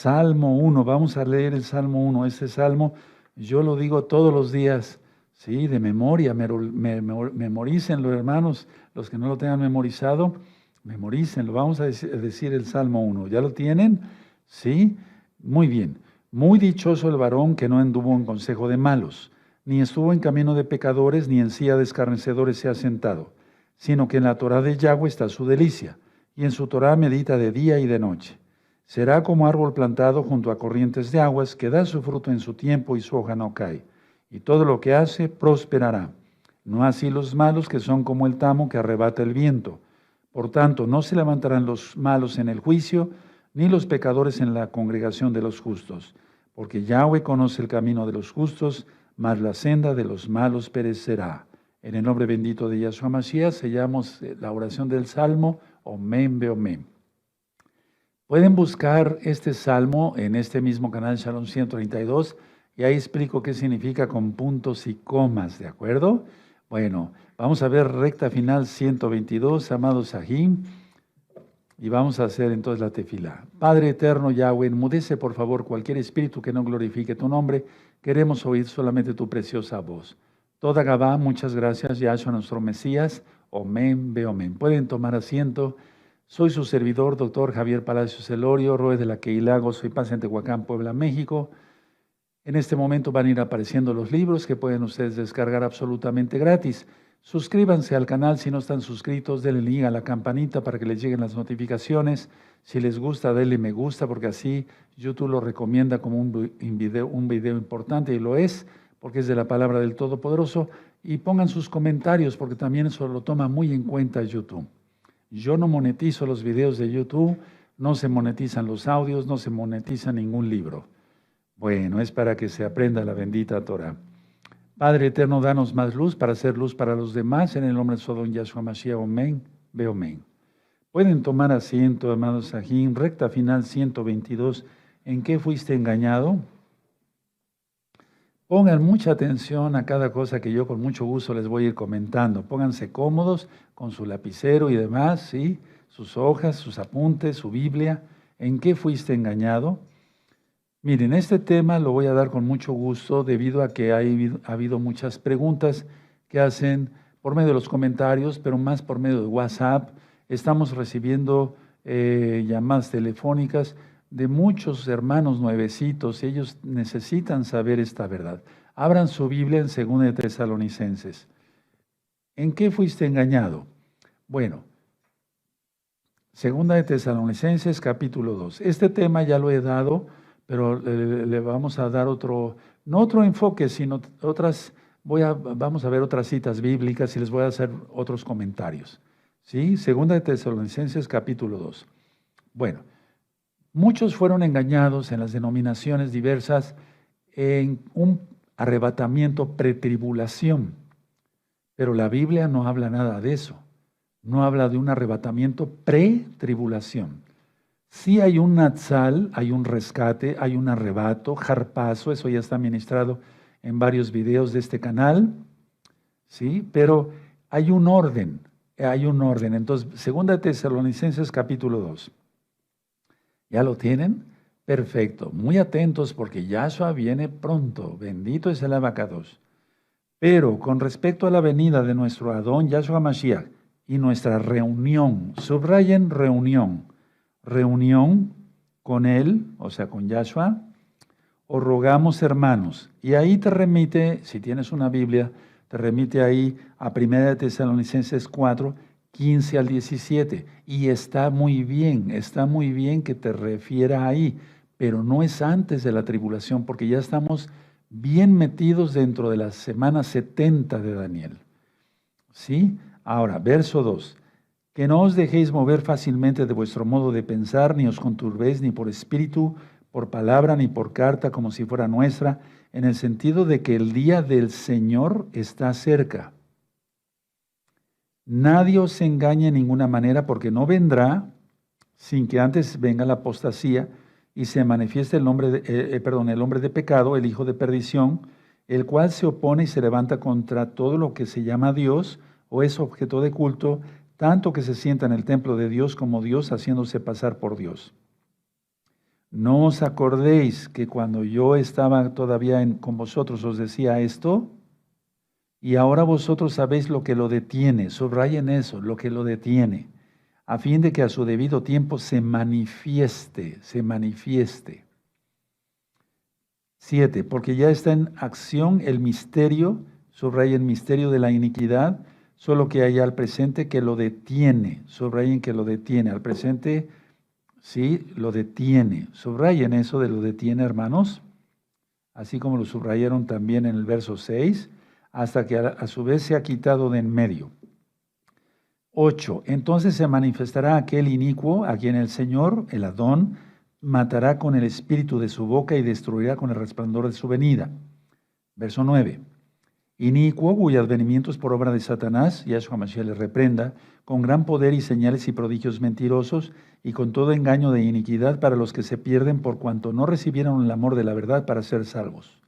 Salmo 1, vamos a leer el Salmo 1. Este salmo yo lo digo todos los días, sí, de memoria. Memorícenlo, hermanos, los que no lo tengan memorizado, memorícenlo. Vamos a decir el Salmo 1. ¿Ya lo tienen? Sí, muy bien. Muy dichoso el varón que no anduvo en consejo de malos, ni estuvo en camino de pecadores, ni en silla de escarnecedores se ha sentado, sino que en la Torá de Yahweh está su delicia, y en su Torá medita de día y de noche. Será como árbol plantado junto a corrientes de aguas, que da su fruto en su tiempo y su hoja no cae, y todo lo que hace prosperará. No así los malos, que son como el tamo que arrebata el viento. Por tanto, no se levantarán los malos en el juicio, ni los pecadores en la congregación de los justos, porque Yahweh conoce el camino de los justos, mas la senda de los malos perecerá. En el nombre bendito de Yahshua Mashiach sellamos la oración del Salmo, Omen Beomen. Pueden buscar este Salmo en este mismo canal Shalom 132 y ahí explico qué significa con puntos y comas, ¿de acuerdo? Bueno, vamos a ver recta final 122, amados Sahim, y vamos a hacer entonces la tefilá. Padre eterno Yahweh, enmudece por favor cualquier espíritu que no glorifique tu nombre. Queremos oír solamente tu preciosa voz. Toda Gabá, muchas gracias, Yahshua nuestro Mesías. Omen, Beomen. Pueden tomar asiento. Soy su servidor, doctor Javier Palacios Elorio, Roe de la Keilah, Gozo y Paz en Tehuacán, Puebla, México. En este momento van a ir apareciendo los libros que pueden ustedes descargar absolutamente gratis. Suscríbanse al canal si no están suscritos, denle link a la campanita para que les lleguen las notificaciones. Si les gusta, denle me gusta, porque así YouTube lo recomienda como un video importante, y lo es, porque es de la palabra del Todopoderoso. Y pongan sus comentarios, porque también eso lo toma muy en cuenta YouTube. Yo no monetizo los videos de YouTube, no se monetizan los audios, no se monetiza ningún libro. Bueno, es para que se aprenda la bendita Torah. Padre eterno, danos más luz para hacer luz para los demás, en el nombre de Sodom Yahshua Mashiach, Omen, Beomen. Pueden tomar asiento, amados Sahim, recta final 122, ¿en qué fuiste engañado? Pongan mucha atención a cada cosa que yo con mucho gusto les voy a ir comentando. Pónganse cómodos con su lapicero y demás, ¿sí? Sus hojas, sus apuntes, su Biblia. ¿En qué fuiste engañado? Miren, este tema lo voy a dar con mucho gusto debido a que ha habido muchas preguntas que hacen por medio de los comentarios, pero más por medio de WhatsApp. Estamos recibiendo llamadas telefónicas de muchos hermanos nuevecitos. Ellos necesitan saber esta verdad. Abran su Biblia en 2 de Tesalonicenses. ¿En qué fuiste engañado? Bueno, 2 de Tesalonicenses capítulo 2. Este tema ya lo he dado, pero le vamos a dar no otro enfoque, sino vamos a ver otras citas bíblicas y les voy a hacer otros comentarios. ¿Sí? 2 de Tesalonicenses capítulo 2. Bueno, muchos fueron engañados en las denominaciones diversas en un arrebatamiento pretribulación, pero la Biblia no habla nada de eso. No habla de un arrebatamiento pretribulación. Sí hay un natsal, hay un rescate, hay un arrebato, jarpazo, eso ya está ministrado en varios videos de este canal, ¿sí? Pero hay un orden, Entonces, 2 de Tesalonicenses capítulo 2. ¿Ya lo tienen? Perfecto. Muy atentos porque Yahshua viene pronto. Bendito es el abacados. Pero con respecto a la venida de nuestro Adón Yahshua Mashiach y nuestra reunión, subrayen reunión con Él, o sea, con Yahshua, os rogamos, hermanos. Y ahí te remite, si tienes una Biblia, te remite ahí a 1 de Tesalonicenses 4, 15 al 17. Y está muy bien que te refiera ahí, pero no es antes de la tribulación, porque ya estamos bien metidos dentro de la semana 70 de Daniel. ¿Sí? Ahora, verso 2. Que no os dejéis mover fácilmente de vuestro modo de pensar, ni os conturbéis ni por espíritu, por palabra, ni por carta, como si fuera nuestra, en el sentido de que el día del Señor está cerca. Nadie os engañe en ninguna manera, porque no vendrá sin que antes venga la apostasía y se manifieste el hombre de pecado, el hijo de perdición, el cual se opone y se levanta contra todo lo que se llama Dios o es objeto de culto, tanto que se sienta en el templo de Dios como Dios, haciéndose pasar por Dios. ¿No os acordéis que cuando yo estaba todavía con vosotros os decía esto? Y ahora vosotros sabéis lo que lo detiene. Subrayen eso, lo que lo detiene, a fin de que a su debido tiempo se manifieste, se manifieste. 7. Porque ya está en acción el misterio, subrayen misterio de la iniquidad, solo que hay al presente que lo detiene, subrayen que lo detiene, al presente, sí, lo detiene. Subrayen eso de lo detiene, hermanos, así como lo subrayaron también en el verso 6, hasta que a su vez se ha quitado de en medio. 8. Entonces se manifestará aquel inicuo a quien el Señor, el Adón, matará con el espíritu de su boca y destruirá con el resplandor de su venida. Verso 9. Inicuo, cuyo advenimiento es por obra de Satanás, Yahshua Mashiach le reprenda, con gran poder y señales y prodigios mentirosos, y con todo engaño de iniquidad para los que se pierden por cuanto no recibieron el amor de la verdad para ser salvos.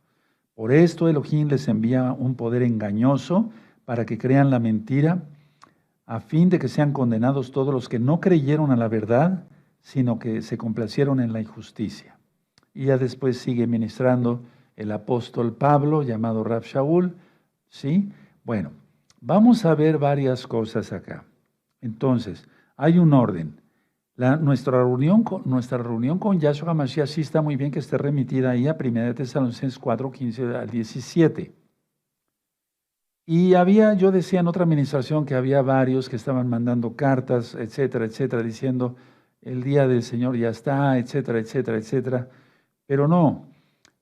Por esto Elohim les envía un poder engañoso para que crean la mentira, a fin de que sean condenados todos los que no creyeron a la verdad, sino que se complacieron en la injusticia. Y ya después sigue ministrando el apóstol Pablo, llamado Rab Shaul, ¿sí? Bueno, vamos a ver varias cosas acá. Entonces, hay un orden. Nuestra reunión con Yahshua HaMashiach sí está muy bien que esté remitida ahí a 1 Tesalonicenses 4, 15 al 17. Y yo decía en otra administración que había varios que estaban mandando cartas, etcétera, etcétera, diciendo el día del Señor ya está, etcétera, etcétera, etcétera. Pero no,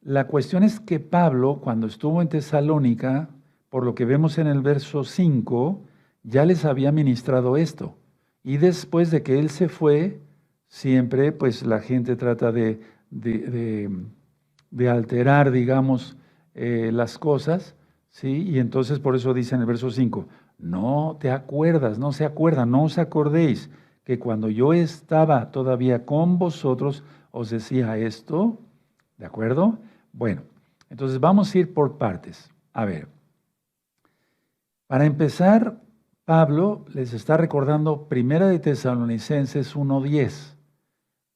la cuestión es que Pablo, cuando estuvo en Tesalónica, por lo que vemos en el verso 5, ya les había ministrado esto. Y después de que él se fue, siempre pues la gente trata de alterar, digamos, las cosas, ¿sí? Y entonces por eso dice en el verso 5, no te acuerdas, no se acuerdan, no os acordéis que cuando yo estaba todavía con vosotros os decía esto, ¿de acuerdo? Bueno, entonces vamos a ir por partes. A ver, para empezar, Pablo les está recordando 1 de Tesalonicenses 1:10.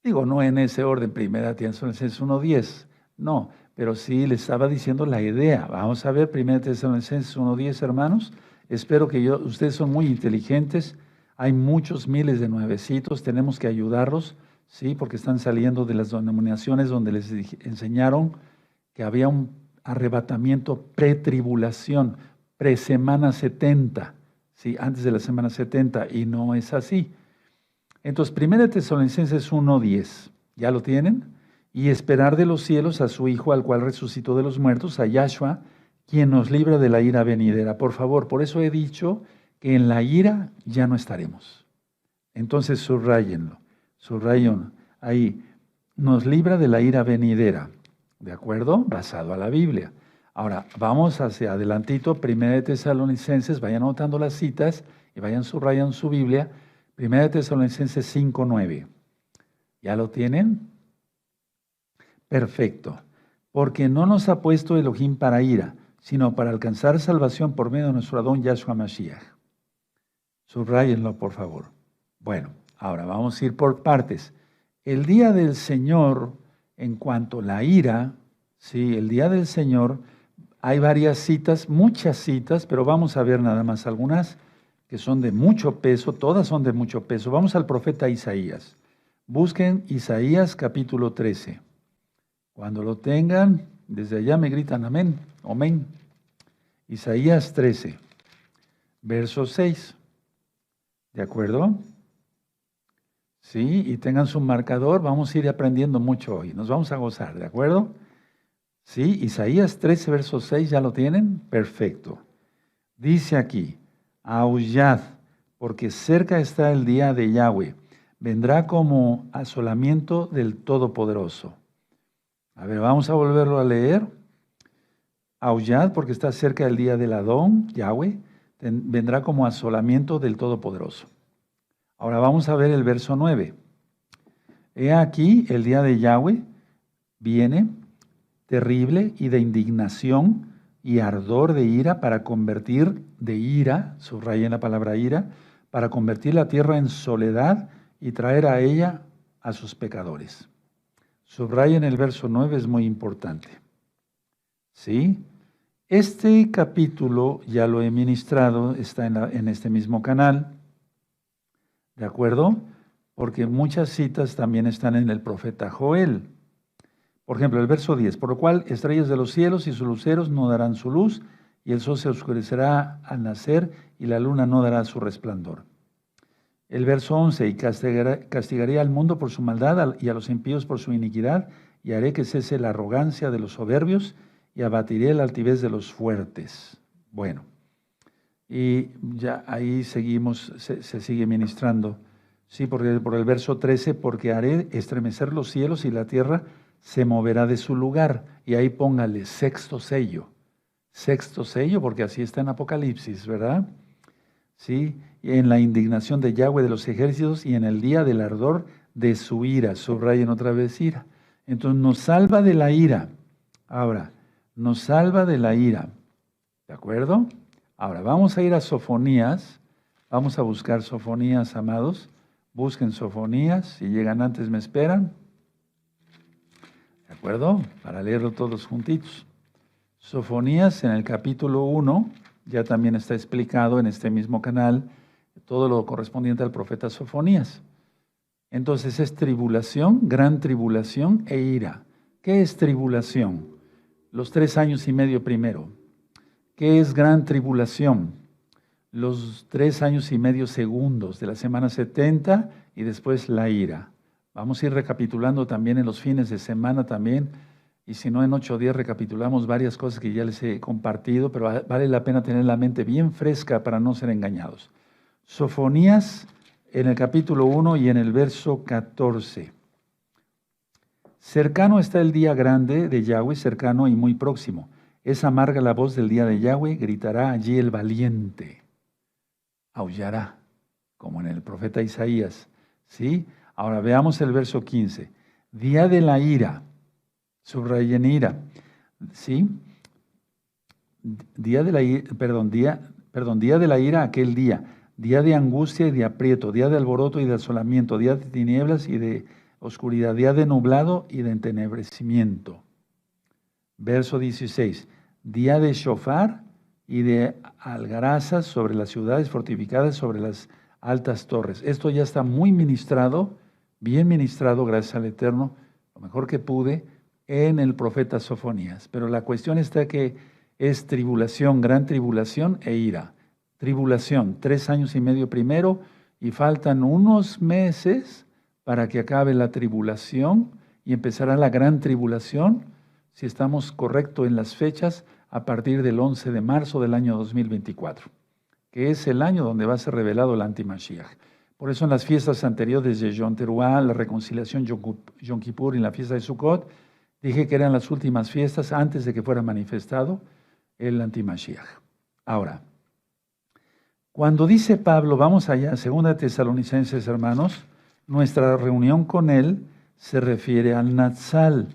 Digo, no en ese orden, 1 de Tesalonicenses 1:10, no, pero sí les estaba diciendo la idea. Vamos a ver 1 de Tesalonicenses 1:10, hermanos. Espero que ustedes son muy inteligentes. Hay muchos miles de nuevecitos, tenemos que ayudarlos, ¿sí? Porque están saliendo de las denominaciones donde les enseñaron que había un arrebatamiento pretribulación, pre-semana 70, ¿sí? Antes de la semana 70, y no es así. Entonces, 1 Tesalonicenses 1:10, ¿ya lo tienen? Y esperar de los cielos a su Hijo, al cual resucitó de los muertos, a Yahshua, quien nos libra de la ira venidera. Por favor, por eso he dicho que en la ira ya no estaremos. Entonces, subrayenlo, subrayen ahí, nos libra de la ira venidera, ¿de acuerdo? Basado a la Biblia. Ahora, vamos hacia adelantito, 1 Tesalonicenses, vayan anotando las citas y vayan subrayando su Biblia, 1 Tesalonicenses 5:9. ¿Ya lo tienen? Perfecto. Porque no nos ha puesto Elohim para ira, sino para alcanzar salvación por medio de nuestro Adón Yahshua Mashiach. Subrayenlo, por favor. Bueno, ahora vamos a ir por partes. El día del Señor, en cuanto a la ira, sí, el día del Señor, hay varias citas, muchas citas, pero vamos a ver nada más algunas que son de mucho peso, todas son de mucho peso. Vamos al profeta Isaías. Busquen Isaías capítulo 13. Cuando lo tengan, desde allá me gritan amén, amén. Isaías 13, verso 6. ¿De acuerdo? Sí, y tengan su marcador, vamos a ir aprendiendo mucho hoy, nos vamos a gozar, ¿de acuerdo? Sí, Isaías 13, verso 6, ¿ya lo tienen? Perfecto. Dice aquí, aullad, porque cerca está el día de Yahweh, vendrá como asolamiento del Todopoderoso. A ver, vamos a volverlo a leer. Aullad, porque está cerca el día del Adón, Yahweh, vendrá como asolamiento del Todopoderoso. Ahora vamos a ver el verso 9. He aquí, el día de Yahweh viene terrible y de indignación y ardor de ira para convertir de ira, subrayen la palabra ira, para convertir la tierra en soledad y traer a ella a sus pecadores. Subrayen el verso 9, es muy importante. ¿Sí? Este capítulo ya lo he ministrado, está en este mismo canal, ¿de acuerdo? Porque muchas citas también están en el profeta Joel. Por ejemplo, el verso 10, por lo cual estrellas de los cielos y sus luceros no darán su luz, y el sol se oscurecerá al nacer, y la luna no dará su resplandor. El verso 11, y castigaré al mundo por su maldad y a los impíos por su iniquidad, y haré que cese la arrogancia de los soberbios, y abatiré la altivez de los fuertes. Bueno, y ya ahí seguimos, se sigue ministrando. Sí, porque por el verso 13, porque haré estremecer los cielos y la tierra se moverá de su lugar. Y ahí póngale sexto sello. Sexto sello, porque así está en Apocalipsis, ¿verdad? Sí, en la indignación de Yahweh de los ejércitos y en el día del ardor de su ira. Subrayen otra vez ira. Entonces nos salva de la ira. Ahora, nos salva de la ira. ¿De acuerdo? Ahora, vamos a ir a Sofonías. Vamos a buscar Sofonías, amados. Busquen Sofonías. Si llegan antes, me esperan. ¿De acuerdo? Para leerlo todos juntitos. Sofonías en el capítulo 1, ya también está explicado en este mismo canal, todo lo correspondiente al profeta Sofonías. Entonces es tribulación, gran tribulación e ira. ¿Qué es tribulación? Los 3 años y medio primero. ¿Qué es gran tribulación? Los 3 años y medio segundos de la semana 70 y después la ira. Vamos a ir recapitulando también en los fines de semana también, y si no en 8 días recapitulamos varias cosas que ya les he compartido, pero vale la pena tener la mente bien fresca para no ser engañados. Sofonías en el capítulo 1 y en el verso 14. Cercano está el día grande de Yahweh, cercano y muy próximo. Es amarga la voz del día de Yahweh, gritará allí el valiente. Aullará, como en el profeta Isaías. ¿Sí? Ahora veamos el verso 15. Día de la ira. Subrayen ira. ¿Sí? Día de la ira, día de la ira, aquel día. Día de angustia y de aprieto. Día de alboroto y de asolamiento. Día de tinieblas y de oscuridad. Día de nublado y de entenebrecimiento. Verso 16. Día de shofar y de algarazas sobre las ciudades fortificadas, sobre las altas torres. Esto ya está muy ministrado, bien ministrado, gracias al Eterno, lo mejor que pude, en el profeta Sofonías. Pero la cuestión está que es tribulación, gran tribulación e ira. Tribulación, 3 años y medio primero, y faltan unos meses para que acabe la tribulación y empezará la gran tribulación, si estamos correctos en las fechas, a partir del 11 de marzo del año 2024, que es el año donde va a ser revelado el anti-Mashiach. Por eso en las fiestas anteriores de Yom Teruah, la reconciliación Yom Kippur y la fiesta de Sukkot, dije que eran las últimas fiestas antes de que fuera manifestado el anti-Mashiach. Ahora, cuando dice Pablo, vamos allá, 2 Tesalonicenses, hermanos, nuestra reunión con él se refiere al Natsal,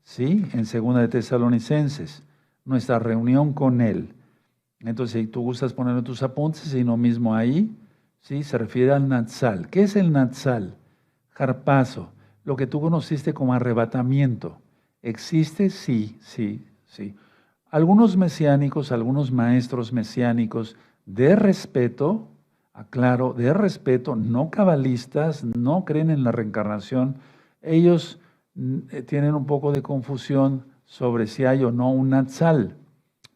¿sí? En 2 Tesalonicenses, nuestra reunión con él. Entonces, si tú gustas poner tus apuntes, y no mismo ahí, ¿sí? Se refiere al Natsal. ¿Qué es el Natsal? Harpazo, lo que tú conociste como arrebatamiento. ¿Existe? Sí, sí, sí. Algunos mesiánicos, algunos maestros mesiánicos de respeto, aclaro, de respeto, no cabalistas, no creen en la reencarnación, ellos tienen un poco de confusión sobre si hay o no un Natsal,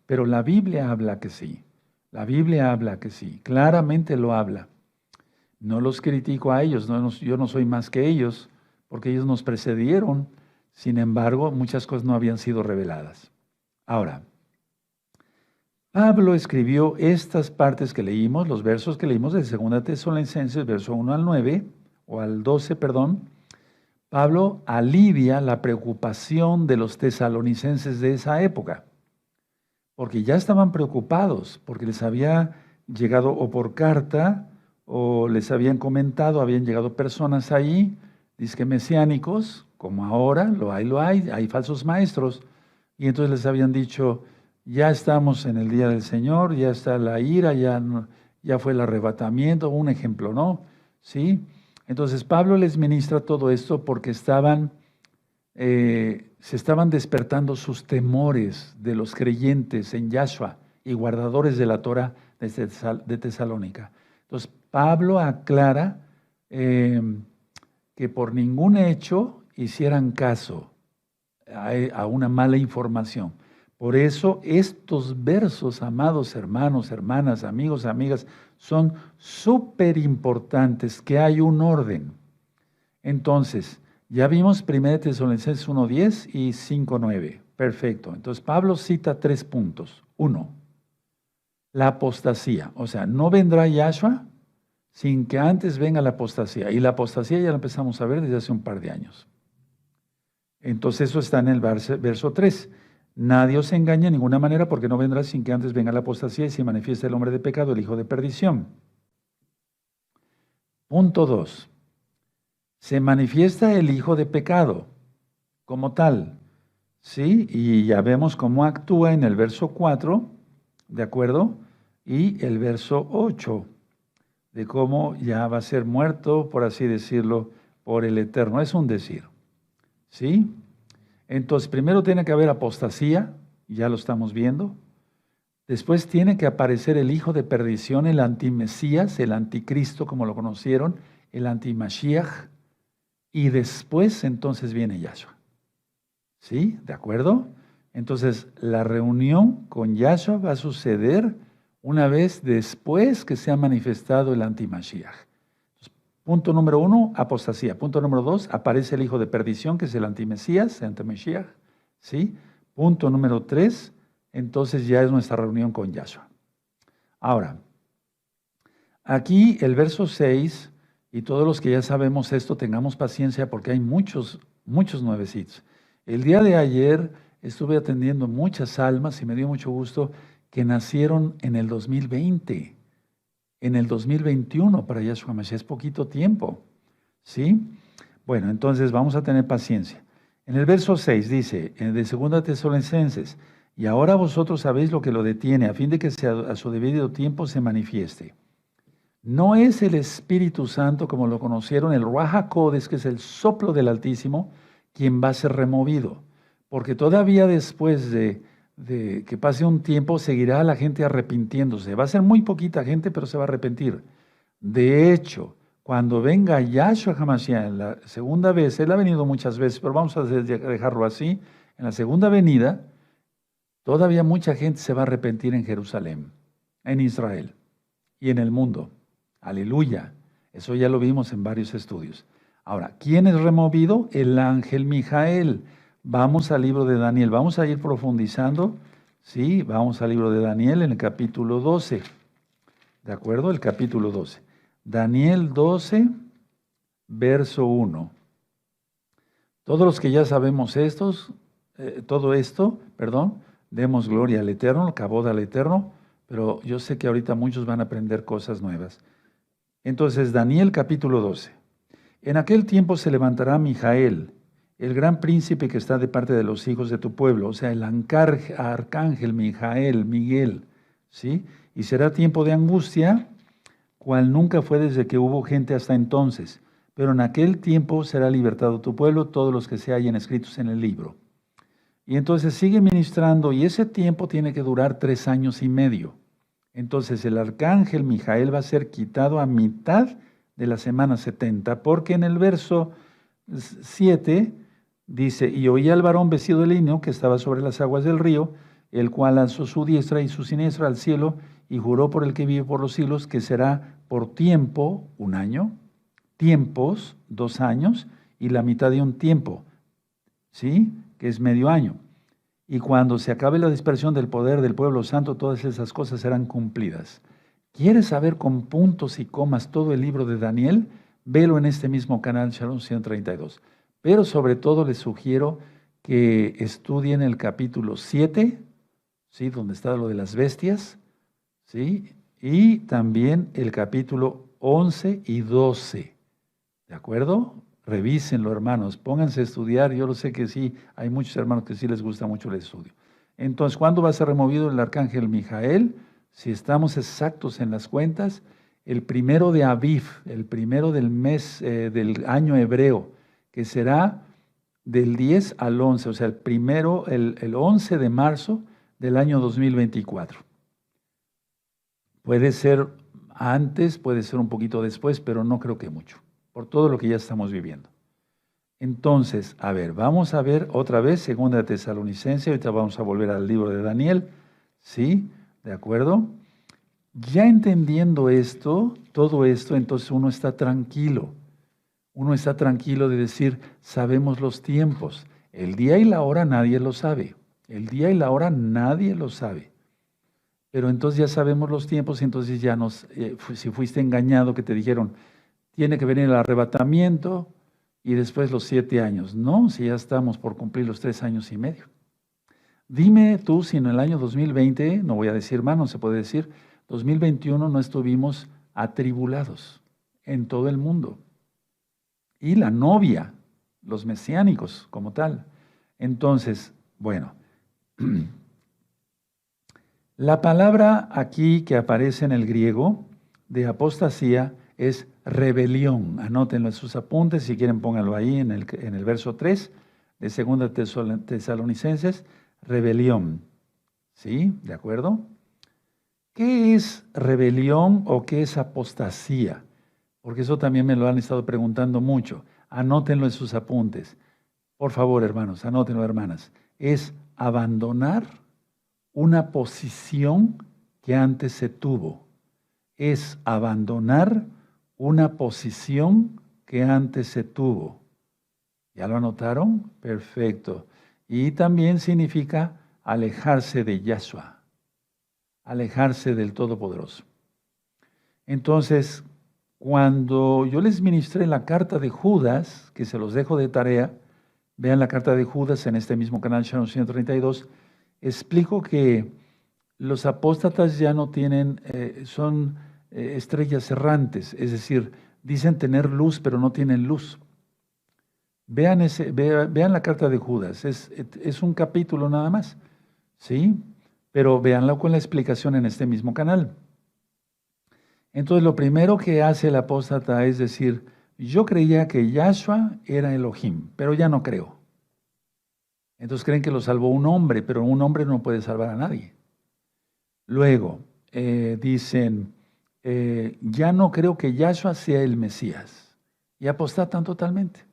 pero la Biblia habla que sí, la Biblia habla que sí, claramente lo habla. No los critico a ellos, yo no soy más que ellos, porque ellos nos precedieron. Sin embargo, muchas cosas no habían sido reveladas. Ahora, Pablo escribió estas partes que leímos, los versos que leímos de 2 Tesalonicenses, verso 1 al 9, o al 12, perdón. Pablo alivia la preocupación de los tesalonicenses de esa época, porque ya estaban preocupados, porque les había llegado o por carta, o les habían comentado, habían llegado personas ahí, dizque mesiánicos, como ahora, hay falsos maestros, y entonces les habían dicho, ya estamos en el día del Señor, ya está la ira, ya fue el arrebatamiento, un ejemplo, ¿no? ¿Sí? Entonces Pablo les ministra todo esto porque estaban se estaban despertando sus temores de los creyentes en Yahshua y guardadores de la Torah de Tesalónica. Entonces, Pablo aclara que por ningún hecho hicieran caso a una mala información. Por eso estos versos, amados hermanos, hermanas, amigos, amigas, son súper importantes, que hay un orden. Entonces, ya vimos 1 Tesalonicenses 1:10 y 5:9. Perfecto. Entonces, Pablo cita 3 puntos. 1, la apostasía. O sea, no vendrá Yahshua sin que antes venga la apostasía. Y la apostasía ya la empezamos a ver desde hace un par de años. Entonces, eso está en el verso 3. Nadie os engañe de ninguna manera, porque no vendrá sin que antes venga la apostasía y se manifieste el hombre de pecado, el hijo de perdición. Punto 2. Se manifiesta el hijo de pecado como tal, ¿sí? Y ya vemos cómo actúa en el verso 4, ¿de acuerdo? Y el verso 8, de cómo ya va a ser muerto, por así decirlo, por el Eterno. Es un decir, ¿sí? Entonces, primero tiene que haber apostasía, ya lo estamos viendo. Después tiene que aparecer el hijo de perdición, el antimesías, el anticristo, como lo conocieron, el antimashiach. Y después, entonces, viene Yahshua. ¿Sí? ¿De acuerdo? Entonces, la reunión con Yahshua va a suceder una vez después que se ha manifestado el antimashiach. Punto número 1, apostasía. Punto número 2, aparece el hijo de perdición, que es el antimesías, el antimashiach. ¿Sí? Punto número 3, entonces ya es nuestra reunión con Yahshua. Ahora, aquí el verso 6, y todos los que ya sabemos esto, tengamos paciencia porque hay muchos nuevecitos. El día de ayer estuve atendiendo muchas almas y me dio mucho gusto que nacieron en el 2020, en el 2021 para Yahshua Mashiach. Es poquito tiempo, ¿sí? Bueno, entonces vamos a tener paciencia. En el verso 6 dice, de 2 Tesalonicenses, y ahora vosotros sabéis lo que lo detiene, a fin de que a su debido tiempo se manifieste. No es el Espíritu Santo, como lo conocieron, el Ruach HaKodesh, que es el soplo del Altísimo, quien va a ser removido. Porque todavía después de que pase un tiempo, seguirá la gente arrepintiéndose. Va a ser muy poquita gente, pero se va a arrepentir. De hecho, cuando venga Yahshua HaMashiach en la segunda vez, él ha venido muchas veces, pero vamos a dejarlo así, en la segunda venida, todavía mucha gente se va a arrepentir en Jerusalén, en Israel y en el mundo. Aleluya. Eso ya lo vimos en varios estudios. Ahora, ¿quién es removido? El ángel Mijael. Vamos al libro de Daniel. Vamos a ir profundizando. Sí, vamos al libro de Daniel en el capítulo 12. ¿De acuerdo? El capítulo 12. Daniel 12, verso 1. Todos los que ya sabemos todo esto, demos gloria al Eterno, cabod al Eterno, pero yo sé que ahorita muchos van a aprender cosas nuevas. Entonces, Daniel capítulo 12. En aquel tiempo se levantará Mijael, el gran príncipe que está de parte de los hijos de tu pueblo, o sea, el arcángel Mijael, Miguel, ¿sí? Y será tiempo de angustia, cual nunca fue desde que hubo gente hasta entonces. Pero en aquel tiempo será libertado tu pueblo, todos los que se hallen escritos en el libro. Y entonces sigue ministrando, y ese tiempo tiene que durar 3 años y medio. Entonces el arcángel Mijael va a ser quitado a mitad de la semana 70, porque en el verso 7 dice, y oí al varón vestido de lino que estaba sobre las aguas del río, el cual alzó su diestra y su siniestra al cielo, y juró por el que vive por los siglos, que será por tiempo 1 año, tiempos 2 años, y la mitad de un tiempo, ¿sí? Que es medio año. Y cuando se acabe la dispersión del poder del pueblo santo, todas esas cosas serán cumplidas. ¿Quieres saber con puntos y comas todo el libro de Daniel? Velo en este mismo canal, Shalom 132. Pero sobre todo les sugiero que estudien el capítulo 7, ¿sí? Donde está lo de las bestias, ¿sí? Y también el capítulo 11 y 12. ¿De acuerdo? Revísenlo, hermanos, pónganse a estudiar. Yo lo sé que sí, hay muchos hermanos que sí les gusta mucho el estudio. Entonces, ¿cuándo va a ser removido el arcángel Mijael? Si estamos exactos en las cuentas, el 1 de Aviv, el 1 del mes del año hebreo, que será del 10 al 11, o sea, el 11 de marzo del año 2024. Puede ser antes, puede ser un poquito después, pero no creo que mucho, por todo lo que ya estamos viviendo. Entonces, a ver, vamos a ver otra vez Segunda de Tesalonicenses, ahorita vamos a volver al libro de Daniel, ¿sí? ¿De acuerdo? Ya entendiendo esto, todo esto, entonces uno está tranquilo. Uno está tranquilo de decir, sabemos los tiempos. El día y la hora nadie lo sabe. El día y la hora nadie lo sabe. Pero entonces ya sabemos los tiempos, y entonces ya si fuiste engañado que te dijeron, tiene que venir el arrebatamiento y después los 7 años. No, si ya estamos por cumplir los 3 años y medio. Dime tú si en el año 2020, no voy a decir más, no se puede decir, 2021 no estuvimos atribulados en todo el mundo. Y la novia, los mesiánicos como tal. Entonces, bueno, la palabra aquí que aparece en el griego de apostasía es rebelión. Anótenlo en sus apuntes, si quieren pónganlo ahí en el verso 3 de 2 Tesalonicenses, rebelión. ¿Sí? ¿De acuerdo? ¿Qué es rebelión o qué es apostasía? Porque eso también me lo han estado preguntando mucho. Anótenlo en sus apuntes. Por favor, hermanos, anótenlo, hermanas. Es abandonar una posición que antes se tuvo. Es abandonar una posición que antes se tuvo. ¿Ya lo anotaron? Perfecto. Y también significa alejarse de Yahshua, alejarse del Todopoderoso. Entonces, cuando yo les ministré la carta de Judas, que se los dejo de tarea, vean la carta de Judas en este mismo canal, Channel 132, explico que los apóstatas ya no tienen, son estrellas errantes, es decir, dicen tener luz, pero no tienen luz. Vean la carta de Judas, es un capítulo nada más, ¿sí? Pero véanlo con la explicación en este mismo canal. Entonces, lo primero que hace el apóstata es decir, yo creía que Yahshua era Elohim, pero ya no creo. Entonces creen que lo salvó un hombre, pero un hombre no puede salvar a nadie. Luego, dicen, ya no creo que Yahshua sea el Mesías. Y apostatan totalmente.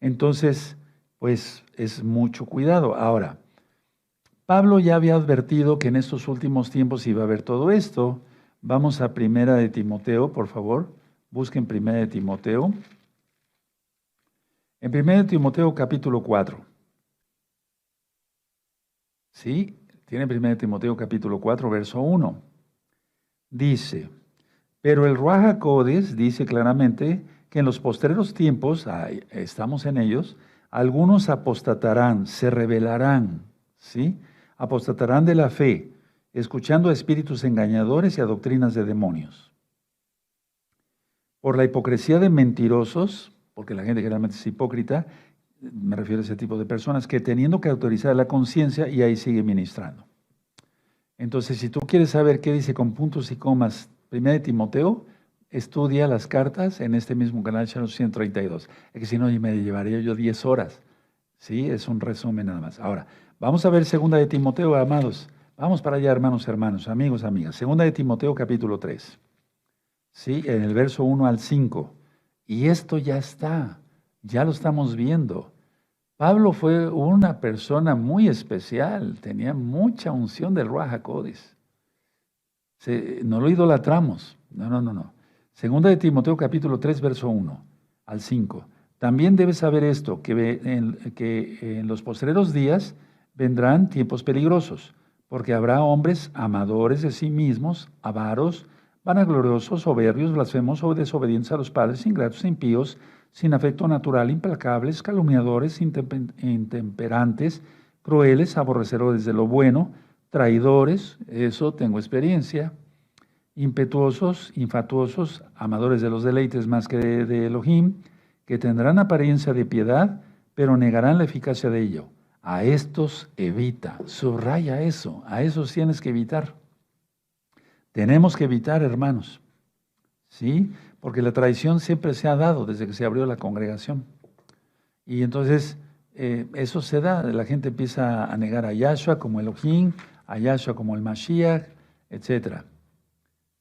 Entonces, pues es mucho cuidado. Ahora, Pablo ya había advertido que en estos últimos tiempos iba a haber todo esto. Vamos a Primera de Timoteo, por favor. Busquen Primera de Timoteo. En Primera de Timoteo capítulo 4. ¿Sí? Tiene Primera de Timoteo capítulo 4, verso 1. Dice, pero el Ruach HaKodesh dice claramente que en los postreros tiempos, estamos en ellos, algunos apostatarán, se rebelarán, ¿sí? Apostatarán de la fe, escuchando a espíritus engañadores y a doctrinas de demonios. Por la hipocresía de mentirosos, porque la gente generalmente es hipócrita, me refiero a ese tipo de personas, que teniendo que autorizar la conciencia y ahí sigue ministrando. Entonces, si tú quieres saber qué dice con puntos y comas 1 de Timoteo, estudia las cartas en este mismo canal, Channel 132. Es que si no, me llevaría yo 10 horas. Sí, es un resumen nada más. Ahora, vamos a ver 2 de Timoteo, amados. Vamos para allá, hermanos, amigos, amigas. 2 de Timoteo, capítulo 3. Sí, en el verso 1 al 5. Y esto ya está, ya lo estamos viendo. Pablo fue una persona muy especial, tenía mucha unción del Ruach HaKodesh. No lo idolatramos, no. Segunda de Timoteo capítulo 3, verso 1 al 5. También debes saber esto, que en los postreros días vendrán tiempos peligrosos, porque habrá hombres amadores de sí mismos, avaros, vanagloriosos, soberbios, blasfemos o desobedientes a los padres, ingratos, impíos, sin afecto natural, implacables, calumniadores, intemperantes, crueles, aborrecedores de lo bueno, traidores, eso tengo experiencia, impetuosos, infatuosos, amadores de los deleites más que de Elohim, que tendrán apariencia de piedad, pero negarán la eficacia de ello. A estos evita, subraya eso, a esos tienes que evitar. Tenemos que evitar, hermanos, ¿sí? Porque la traición siempre se ha dado desde que se abrió la congregación. Y entonces eso se da, la gente empieza a negar a Yahshua como Elohim, a Yahshua como el Mashiach, etc.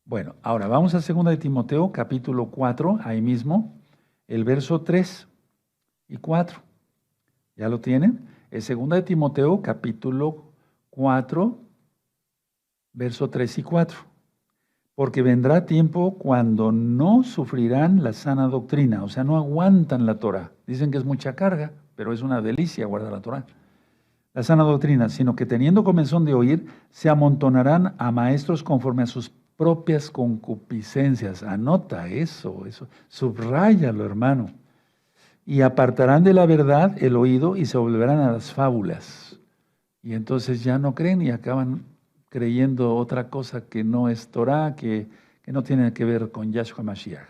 Bueno, ahora vamos a 2 de Timoteo, capítulo 4, ahí mismo, el verso 3 y 4. ¿Ya lo tienen? Es 2 de Timoteo, capítulo 4, verso 3 y 4. Porque vendrá tiempo cuando no sufrirán la sana doctrina, o sea, no aguantan la Torah. Dicen que es mucha carga, pero es una delicia guardar la Torah. La sana doctrina, sino que teniendo comezón de oír, se amontonarán a maestros conforme a sus propias concupiscencias. Anota eso, subráyalo, hermano. Y apartarán de la verdad el oído y se volverán a las fábulas. Y entonces ya no creen y acaban creyendo otra cosa que no es Torah, que no tiene que ver con Yahshua Mashiach.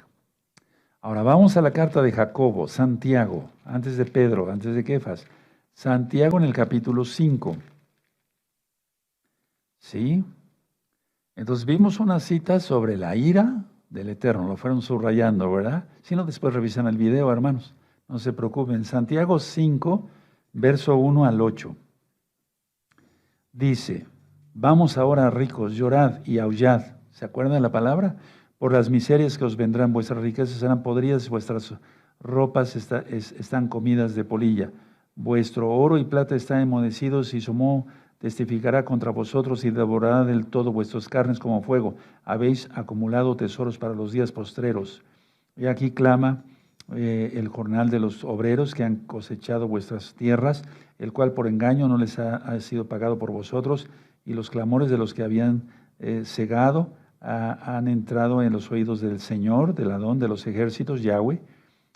Ahora vamos a la carta de Jacobo, Santiago, antes de Pedro, antes de Kefas. Santiago en el capítulo 5. ¿Sí? Entonces vimos una cita sobre la ira del Eterno, lo fueron subrayando, ¿verdad? Si no, después revisan el video, hermanos. No se preocupen. Santiago 5, verso 1 al 8. Dice, vamos ahora ricos, llorad y aullad. ¿Se acuerdan de la palabra? Por las miserias que os vendrán, vuestras riquezas serán podridas, vuestras ropas están comidas de polilla. Vuestro oro y plata están enmudecidos y su moho testificará contra vosotros y devorará del todo vuestras carnes como fuego. Habéis acumulado tesoros para los días postreros. Y aquí clama el jornal de los obreros que han cosechado vuestras tierras, el cual por engaño no les ha sido pagado por vosotros, y los clamores de los que habían cegado han entrado en los oídos del Señor, del Adón de los ejércitos, Yahweh.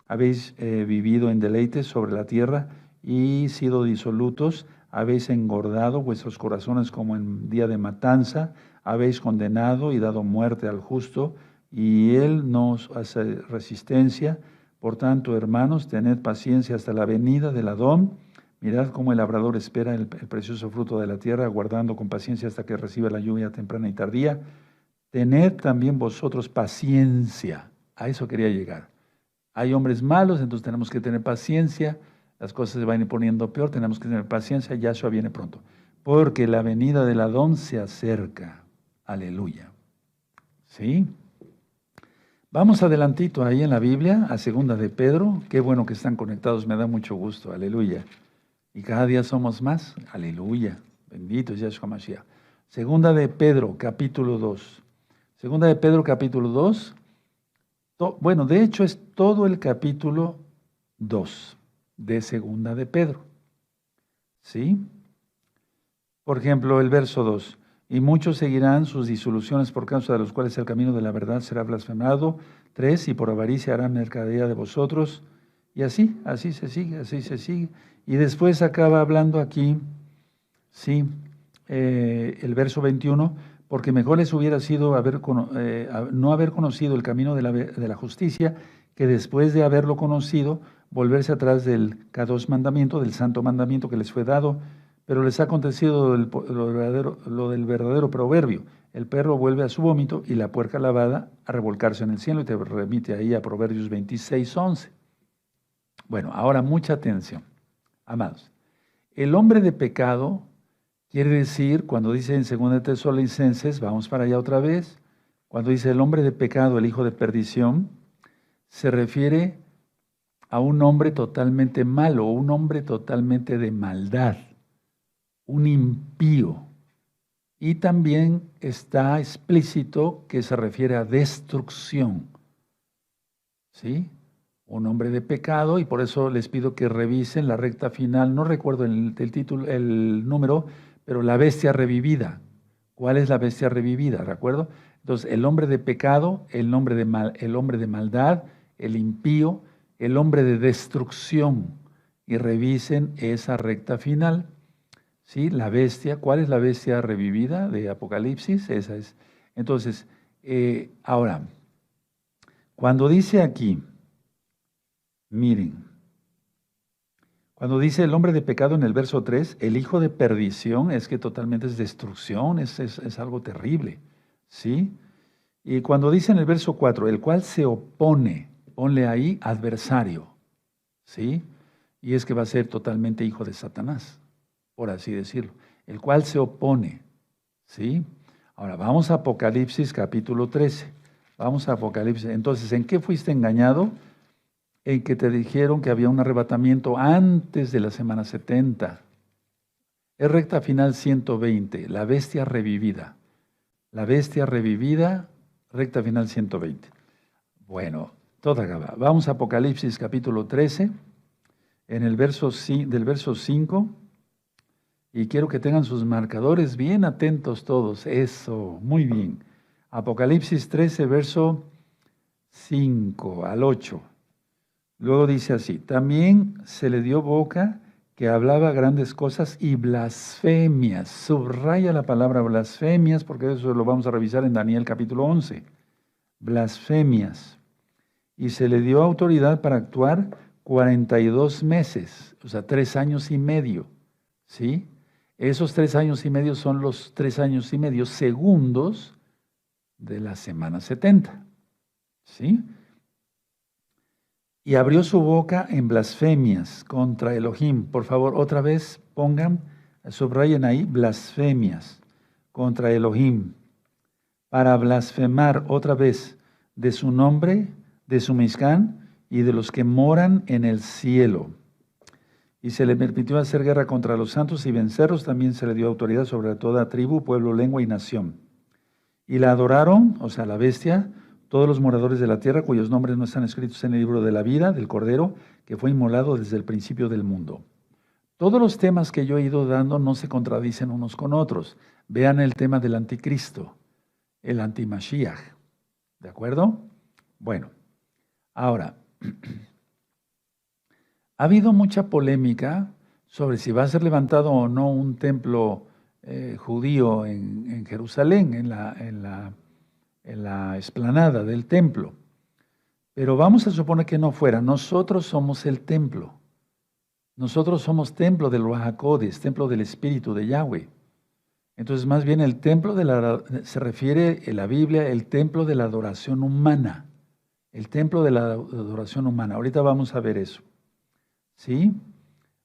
Habéis vivido en deleites sobre la tierra y sido disolutos, habéis engordado vuestros corazones como en día de matanza, habéis condenado y dado muerte al justo, y él no os hace resistencia. Por tanto, hermanos, tened paciencia hasta la venida del Adón. Mirad cómo el labrador espera el precioso fruto de la tierra, aguardando con paciencia hasta que reciba la lluvia temprana y tardía. Tened también vosotros paciencia. A eso quería llegar. Hay hombres malos, entonces tenemos que tener paciencia. Las cosas se van a ir poniendo peor, tenemos que tener paciencia. Yahshua viene pronto. Porque la venida del Adón se acerca. Aleluya. ¿Sí? Vamos adelantito ahí en la Biblia, a 2 de Pedro. Qué bueno que están conectados, me da mucho gusto. Aleluya. Y cada día somos más. Aleluya. Bendito es Yahshua Mashiach. 2 de Pedro, capítulo 2. 2 de Pedro, capítulo 2. Bueno, de hecho es todo el capítulo 2 de 2 de Pedro. ¿Sí? Por ejemplo, el verso 2. Y muchos seguirán sus disoluciones por causa de los cuales el camino de la verdad será blasfemado. 3. Y por avaricia harán mercadería de vosotros. Y así se sigue. Y después acaba hablando aquí, sí, el verso 21, porque mejor les hubiera sido no haber conocido el camino de la justicia, que después de haberlo conocido, volverse atrás del K2 mandamiento, del santo mandamiento que les fue dado. Pero les ha acontecido lo del verdadero proverbio. El perro vuelve a su vómito y la puerca lavada a revolcarse en el cielo, y te remite ahí a Proverbios 26:11. Bueno, ahora mucha atención, amados. El hombre de pecado quiere decir, cuando dice en 2 de Tesalonicenses, vamos para allá otra vez, cuando dice el hombre de pecado, el hijo de perdición, se refiere a un hombre totalmente malo, un hombre totalmente de maldad, un impío. Y también está explícito que se refiere a destrucción. ¿Sí? Un hombre de pecado, y por eso les pido que revisen la recta final, no recuerdo el título, el número, pero la bestia revivida. ¿Cuál es la bestia revivida? ¿De acuerdo? Entonces, el hombre de pecado, el hombre de maldad, el impío, el hombre de destrucción. Y revisen esa recta final. ¿Sí? La bestia, ¿cuál es la bestia revivida de Apocalipsis? Esa es. Entonces, ahora, cuando dice aquí, miren, cuando dice el hombre de pecado en el verso 3, el hijo de perdición, es que totalmente es destrucción, es algo terrible, ¿sí? Y cuando dice en el verso 4, el cual se opone, ponle ahí adversario, ¿sí? y es que va a ser totalmente hijo de Satanás, por así decirlo, el cual se opone, ¿sí? Ahora, vamos a Apocalipsis capítulo 13. Vamos a Apocalipsis. Entonces, ¿en qué fuiste engañado? En que te dijeron que había un arrebatamiento antes de la semana 70. Es recta final 120, la bestia revivida. La bestia revivida, recta final 120. Bueno, toda acaba. Vamos a Apocalipsis capítulo 13, en el del verso 5. Y quiero que tengan sus marcadores bien atentos todos. Eso, muy bien. Apocalipsis 13, verso 5 al 8. Luego dice así: también se le dio boca que hablaba grandes cosas y blasfemias. Subraya la palabra blasfemias porque eso lo vamos a revisar en Daniel capítulo 11. Blasfemias. Y se le dio autoridad para actuar 42 meses, o sea, 3 años y medio. ¿Sí? Esos 3 años y medio son los 3 años y medio segundos de la semana 70. ¿Sí? Y abrió su boca en blasfemias contra Elohim. Por favor, otra vez pongan, subrayen ahí, blasfemias contra Elohim. Para blasfemar otra vez de su nombre, de su Mishkan y de los que moran en el cielo. Y se le permitió hacer guerra contra los santos y vencerlos. También se le dio autoridad sobre toda tribu, pueblo, lengua y nación. Y la adoraron, o sea, la bestia, todos los moradores de la tierra cuyos nombres no están escritos en el libro de la vida del Cordero, que fue inmolado desde el principio del mundo. Todos los temas que yo he ido dando no se contradicen unos con otros. Vean el tema del anticristo, el antimashiach. ¿De acuerdo? Bueno, ahora, ha habido mucha polémica sobre si va a ser levantado o no un templo judío en Jerusalén, en la explanada del templo. Pero vamos a suponer que no fuera. Nosotros somos el templo. Nosotros somos templo del Ruach HaKodesh, templo del Espíritu de Yahweh. Entonces, más bien el templo se refiere en la Biblia, el templo de la adoración humana. El templo de la adoración humana. Ahorita vamos a ver eso. ¿Sí?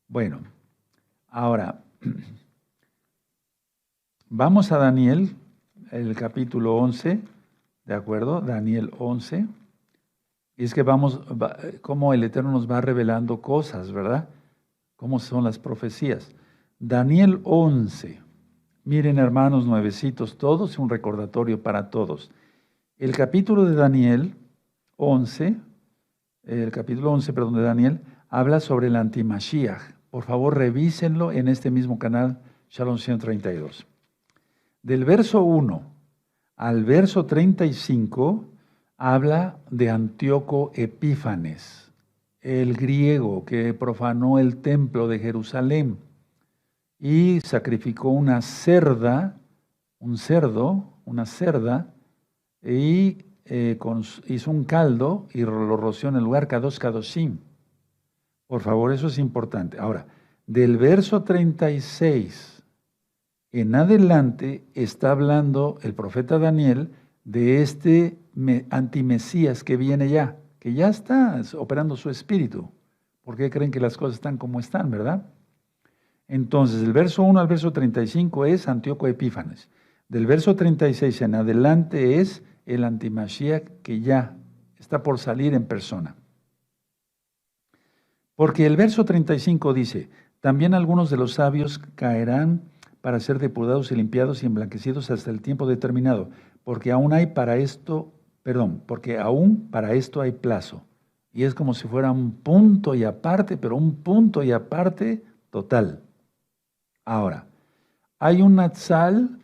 Bueno, ahora, vamos a Daniel, el capítulo 11, ¿de acuerdo? Daniel 11. Y es que cómo el Eterno nos va revelando cosas, ¿verdad? Cómo son las profecías. Daniel 11. Miren, hermanos, nuevecitos todos, un recordatorio para todos. El capítulo de Daniel 11, de Daniel, habla sobre el antimashiach. Por favor, revísenlo en este mismo canal, Shalom 132. Del verso 1 al verso 35, habla de Antíoco Epífanes, el griego que profanó el templo de Jerusalén y sacrificó una cerda, una cerda, y hizo un caldo y lo roció en el lugar Kadosh Kadoshim. Por favor, eso es importante. Ahora, del verso 36 en adelante está hablando el profeta Daniel de este antimesías que viene ya, que ya está operando su espíritu. ¿Por qué creen que las cosas están como están, verdad? Entonces, del verso 1 al verso 35 es Antíoco Epífanes. Del verso 36 en adelante es el antimashiach que ya está por salir en persona. Porque el verso 35 dice: también algunos de los sabios caerán para ser depurados y limpiados y emblanquecidos hasta el tiempo determinado, porque aún para esto hay plazo. Y es como si fuera un punto y aparte, pero un punto y aparte total. Ahora, ¿hay un Natsal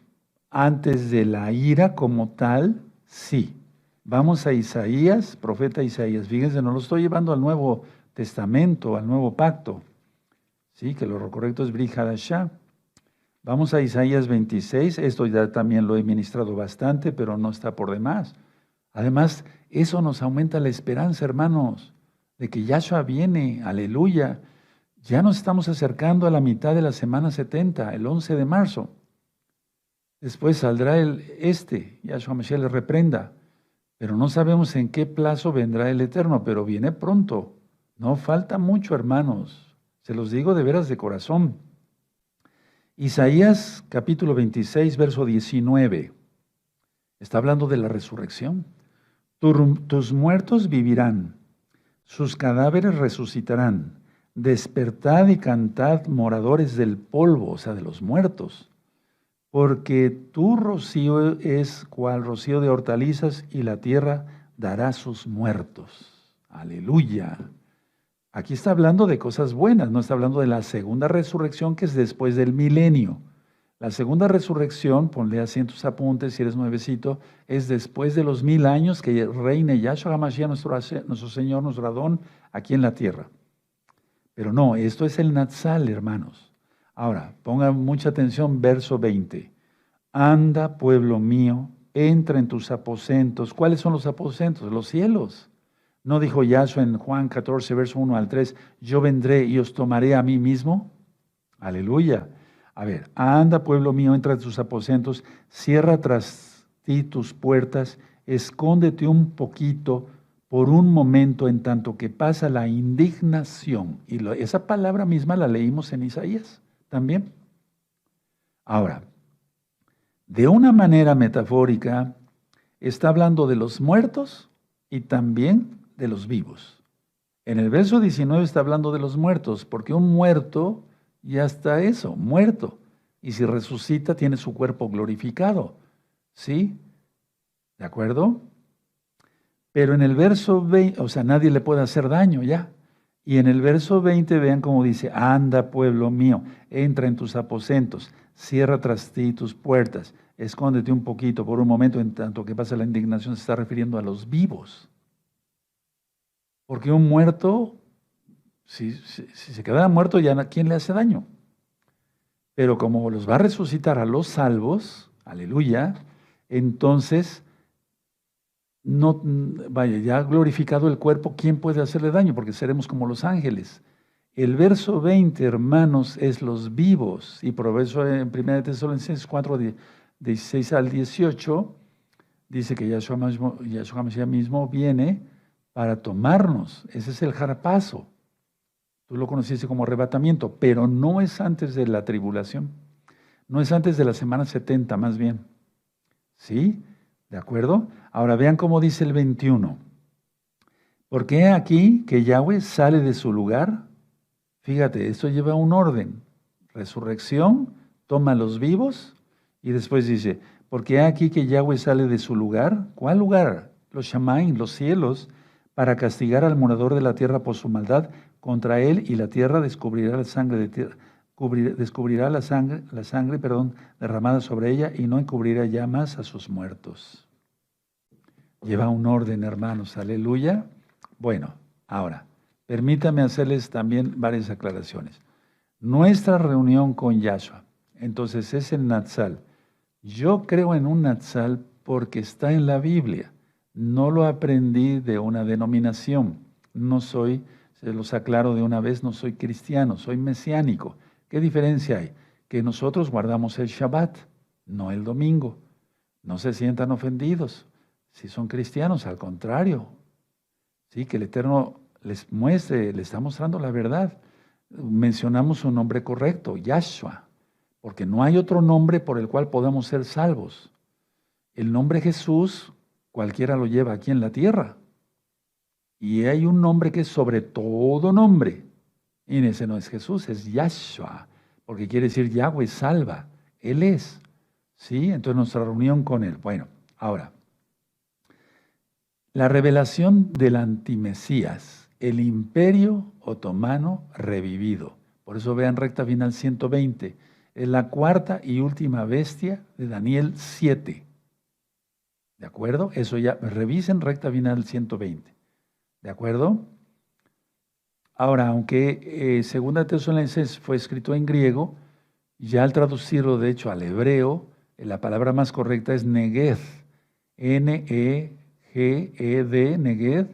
antes de la ira como tal? Sí. Vamos a Isaías, profeta Isaías. Fíjense, no lo estoy llevando al Nuevo Testamento, al Nuevo Pacto. Sí, que lo correcto es Brit Hadashah. Vamos a Isaías 26. Esto ya también lo he ministrado bastante, pero no está por demás. Además, eso nos aumenta la esperanza, hermanos, de que Yahshua viene. Aleluya. Ya nos estamos acercando a la mitad de la semana 70, el 11 de marzo. Después saldrá Yahshua Mashiach le reprenda. Pero no sabemos en qué plazo vendrá el Eterno, pero viene pronto. No falta mucho, hermanos. Se los digo de veras de corazón. Isaías capítulo 26, verso 19. Está hablando de la resurrección. Tus muertos vivirán, sus cadáveres resucitarán. Despertad y cantad, moradores del polvo, o sea, de los muertos. Porque tu rocío es cual rocío de hortalizas y la tierra dará sus muertos. Aleluya. Aquí está hablando de cosas buenas, no está hablando de la segunda resurrección que es después del milenio. La segunda resurrección, ponle así en tus apuntes si eres nuevecito, es después de los 1000 años que reine Yahshua HaMashiach, nuestro Señor, nuestro Adón, aquí en la tierra. Pero no, esto es el Natsal, hermanos. Ahora, pongan mucha atención, verso 20. Anda, pueblo mío, entra en tus aposentos. ¿Cuáles son los aposentos? Los cielos. ¿No dijo Yahshua en Juan 14, verso 1 al 3, yo vendré y os tomaré a mí mismo? Aleluya. A ver, anda, pueblo mío, entra en tus aposentos, cierra tras ti tus puertas, escóndete un poquito por un momento en tanto que pasa la indignación. Y esa palabra misma la leímos en Isaías también. Ahora, de una manera metafórica, está hablando de los muertos y también de los vivos. En el verso 19 está hablando de los muertos, porque un muerto ya está eso, muerto. Y si resucita, tiene su cuerpo glorificado. ¿Sí? ¿De acuerdo? Pero en el verso 20, o sea, nadie le puede hacer daño ya. Y en el verso 20, vean cómo dice, anda, pueblo mío, entra en tus aposentos, cierra tras ti tus puertas, escóndete un poquito por un momento en tanto que pasa la indignación. Se está refiriendo a los vivos. Porque un muerto, si se quedara muerto, ya ¿a quién le hace daño? Pero como los va a resucitar a los salvos, aleluya, entonces, no, vaya, ya glorificado el cuerpo, ¿quién puede hacerle daño? Porque seremos como los ángeles. El verso 20, hermanos, es los vivos, y por eso en 1 Tesalonicenses 4, 16 al 18, dice que Yahshua Mashiach mismo viene para tomarnos. Ese es el jarpazo. Tú lo conociste como arrebatamiento, pero no es antes de la tribulación. No es antes de la semana 70, más bien. ¿Sí? ¿De acuerdo? Ahora vean cómo dice el 21. Porque he aquí que Yahweh sale de su lugar. Fíjate, esto lleva un orden. Resurrección, toma a los vivos y después dice, porque he aquí que Yahweh sale de su lugar. ¿Cuál lugar? Los Shamaim, los cielos, para castigar al morador de la tierra por su maldad contra él, y la tierra descubrirá la sangre derramada sobre ella, y no encubrirá ya más a sus muertos. Lleva un orden, hermanos, aleluya. Bueno, ahora, permítame hacerles también varias aclaraciones. Nuestra reunión con Yahshua, entonces es el Natsal. Yo creo en un Natsal porque está en la Biblia. No lo aprendí de una denominación. No soy, se los aclaro de una vez, no soy cristiano, soy mesiánico. ¿Qué diferencia hay? Que nosotros guardamos el Shabbat, no el domingo. No se sientan ofendidos. Si son cristianos, al contrario. Sí, que el Eterno les muestre, le está mostrando la verdad. Mencionamos un nombre correcto, Yahshua, porque no hay otro nombre por el cual podamos ser salvos. El nombre Jesús, cualquiera lo lleva aquí en la tierra. Y hay un nombre que es sobre todo nombre. Y ese no es Jesús, es Yahshua, porque quiere decir Yahweh salva. Él es. ¿Sí? Entonces nuestra reunión con Él. Bueno, ahora, la revelación del antimesías, el imperio otomano revivido. Por eso vean recta final 120. Es la cuarta y última bestia de Daniel 7. ¿De acuerdo? Eso ya, revisen recta final 120. ¿De acuerdo? Ahora, aunque Segunda Tesalonicenses fue escrito en griego, ya al traducirlo de hecho al hebreo, la palabra más correcta es Neged, N-E-G-E-D, Neged,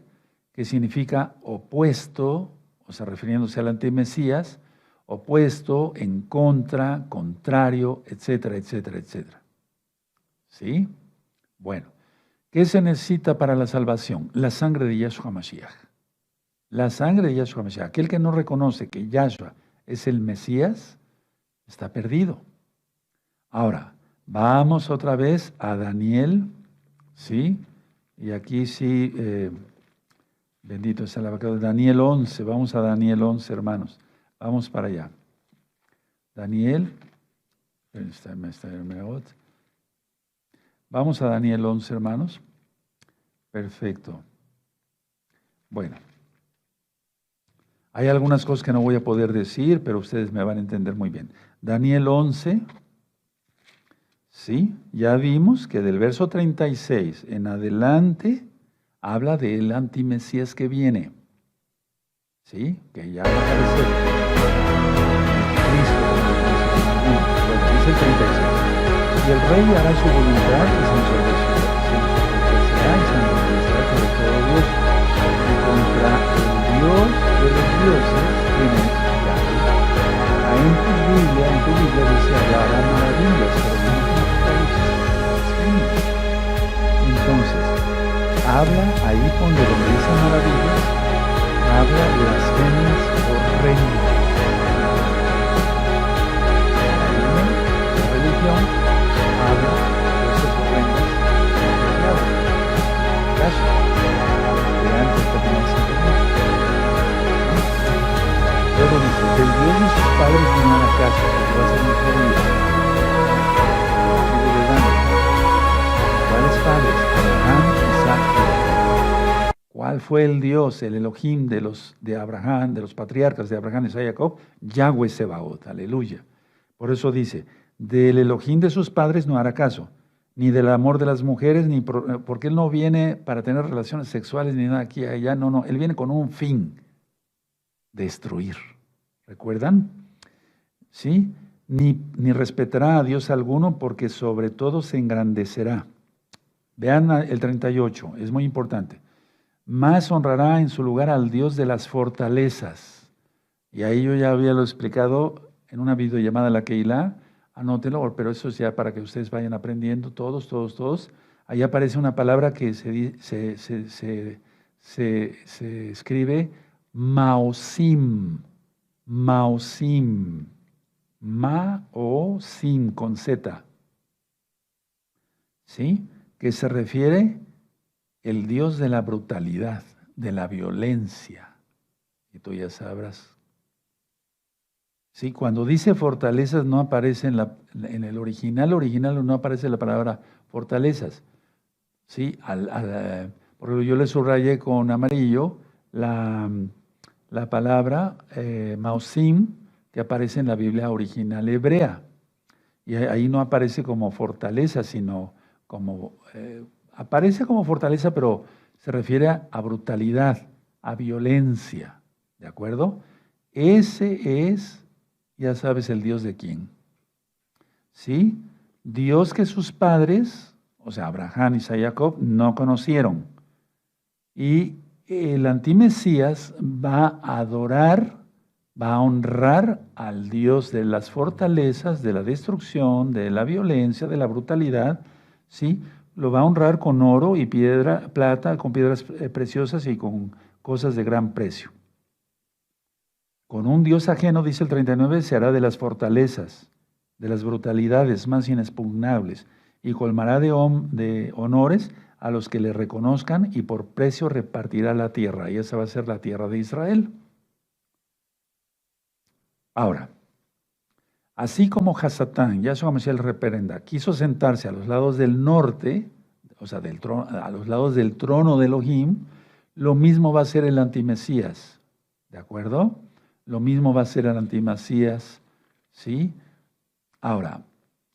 que significa opuesto, o sea, refiriéndose al antimesías, opuesto, en contra, contrario, etcétera, etcétera, etcétera. ¿Sí? Bueno, ¿qué se necesita para la salvación? La sangre de Yahshua Mashiach. La sangre de Yahshua Mashiach. Aquel que no reconoce que Yahshua es el Mesías, está perdido. Ahora, vamos otra vez a Daniel, ¿sí? Y aquí sí, bendito sea el abacado, Daniel 11, vamos a Daniel 11, hermanos. Vamos para allá. Daniel, vamos a Daniel 11, hermanos. Perfecto. Bueno, hay algunas cosas que no voy a poder decir, pero ustedes me van a entender muy bien. Daniel 11, sí, ya vimos que del verso 36 en adelante habla del antimesías que viene. ¿Sí? Que ya va a aparecer. Cristo, bueno, dice el 36. Y el rey hará su voluntad y se ensordecerá y se ensordecerá sobre todo Dios. Y contra el Dios de los dioses, quien es Yahvé. En tu Biblia dice hablará maravillas, pero no significa entonces, habla ahí donde dice maravillas, habla blasfemias horrendas. La religión habla cosas horrendas. Caso de antes también se tenía. Luego dice, del Dios de sus padres no hará caso, porque va a ser muy jodido. Sigue llegando. ¿Cuáles padres? Abraham, Isaac y Jacob. ¿Cuál fue el Dios, el Elohim de Abraham, de los patriarcas de Abraham, Isaac y Jacob? Yahweh Sebaot, aleluya. Por eso dice, del Elohim de sus padres no hará caso, ni del amor de las mujeres, ni porque él no viene para tener relaciones sexuales, ni nada aquí y allá, no, él viene con un fin, destruir. ¿Recuerdan? ¿Sí? Ni respetará a Dios alguno, porque sobre todo se engrandecerá. Vean el 38, es muy importante. Más honrará en su lugar al Dios de las fortalezas. Y ahí yo ya había lo explicado en una videollamada a la Keilah, anótenlo, pero eso es ya para que ustedes vayan aprendiendo, todos. Ahí aparece una palabra que se escribe Maosim, Maosim, Maosim con Z, ¿sí? Que se refiere el Dios de la brutalidad, de la violencia, y tú ya sabrás. Sí, cuando dice fortalezas no aparece en el original no aparece la palabra fortalezas. Sí, porque yo le subrayé con amarillo la palabra Maosim, que aparece en la Biblia original hebrea. Y ahí no aparece como fortaleza, sino como, aparece como fortaleza, pero se refiere a brutalidad, a violencia, ¿de acuerdo? Ese es, ya sabes, el Dios de quién. ¿Sí? Dios que sus padres, o sea, Abraham, Isaac y Jacob, no conocieron. Y el antimesías va a adorar, va a honrar al Dios de las fortalezas, de la destrucción, de la violencia, de la brutalidad, ¿sí? Lo va a honrar con oro y plata, con piedras preciosas y con cosas de gran precio. Con un Dios ajeno, dice el 39, se hará de las fortalezas, de las brutalidades más inexpugnables, y colmará de honores a los que le reconozcan, y por precio repartirá la tierra, y esa va a ser la tierra de Israel. Ahora, así como Hasatán, Yahshua Mashiach el reprenda, quiso sentarse a los lados del norte, o sea, a los lados del trono de Elohim, lo mismo va a ser el antimesías, ¿de acuerdo? Lo mismo va a ser el antimesías, ¿sí? Ahora,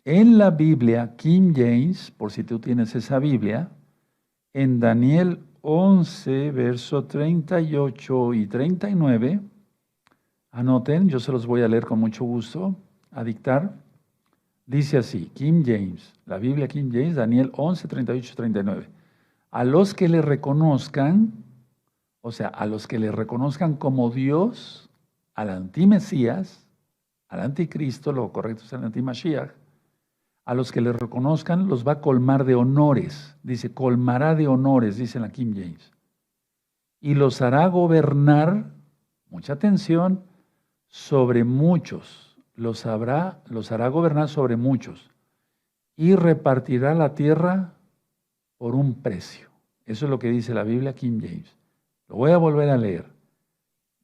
en la Biblia, King James, por si tú tienes esa Biblia, en Daniel 11, verso 38 y 39, anoten, yo se los voy a leer con mucho gusto, a dictar. Dice así, King James, la Biblia King James, Daniel 11, 38 y 39. A los que le reconozcan, o sea, a los que le reconozcan como Dios, al antimesías, al anticristo, lo correcto es el antimashiach, a los que le reconozcan los va a colmar de honores. Dice, colmará de honores, dice la King James. Y los hará gobernar, mucha atención, sobre muchos, los hará gobernar sobre muchos, y repartirá la tierra por un precio. Eso es lo que dice la Biblia King James. Lo voy a volver a leer.